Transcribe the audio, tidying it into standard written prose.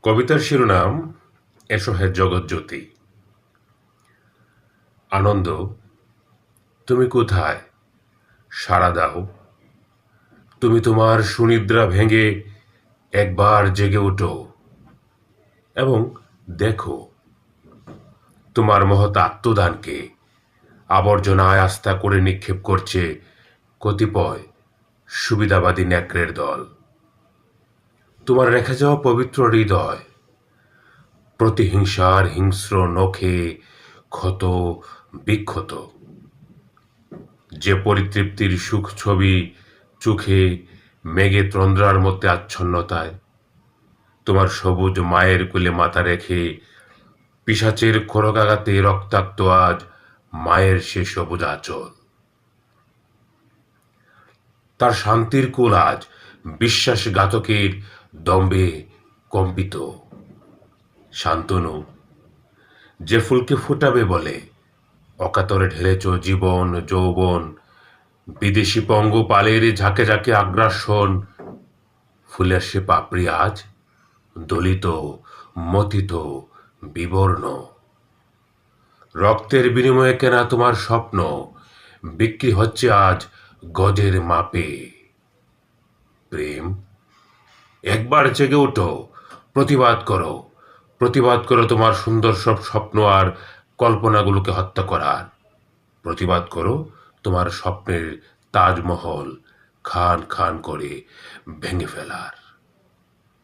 কবিতার শিরোনাম এসো হে জগৎজ্যোতি। আনন্দ, তুমি কোথায়? সাড়া দাও। তুমি তোমার সুনিদ্রা ভেঙে একবার জেগে ওঠো এবং দেখো তোমার মহৎ আত্মদানকে আবর্জনায় আস্থা করে নিক্ষেপ করছে কতিপয় সুবিধাবাদী নেকড়ের দল। তোমার রেখে যাওয়া পবিত্র হৃদয় প্রতিহিংসার হিংস্র নখে ক্ষত বিক্ষত। যে পরিতৃপ্তির সুখ ছবি চোখে মেঘে তন্দ্রার মধ্যে আচ্ছন্নতায়, তোমার সবুজ মায়ের কোলে মাথা রেখে পিশাচের খড়গাগাতে রক্তাক্ত আজ মায়ের সে সবুজ আঁচল। তার শান্তির কোল আজ বিশ্বাসঘাতকের দম্ভে কম্পিত। শান্তনু, যে ফুলকে ফুটাবে বলে অকাতরে ঢেলেছ জীবন যৌবন, বিদেশি পঙ্গপালের ঝাঁকে ঝাঁকে আগ্রাসন। ফুলের সে পাপড়ি আজ দলিত, মথিত, বিবর্ণ। রক্তের বিনিময়ে কেনা তোমার স্বপ্ন বিক্রি হচ্ছে আজ গজের মাপে। প্রেম, একবার জেগে ওঠো, প্রতিবাদ করো। প্রতিবাদ করো তোমার সুন্দর সব স্বপ্ন আর কল্পনাগুলোকে হত্যা করার। প্রতিবাদ করো তোমার স্বপ্নের তাজমহল খান খান করে ভেঙে ফেলার।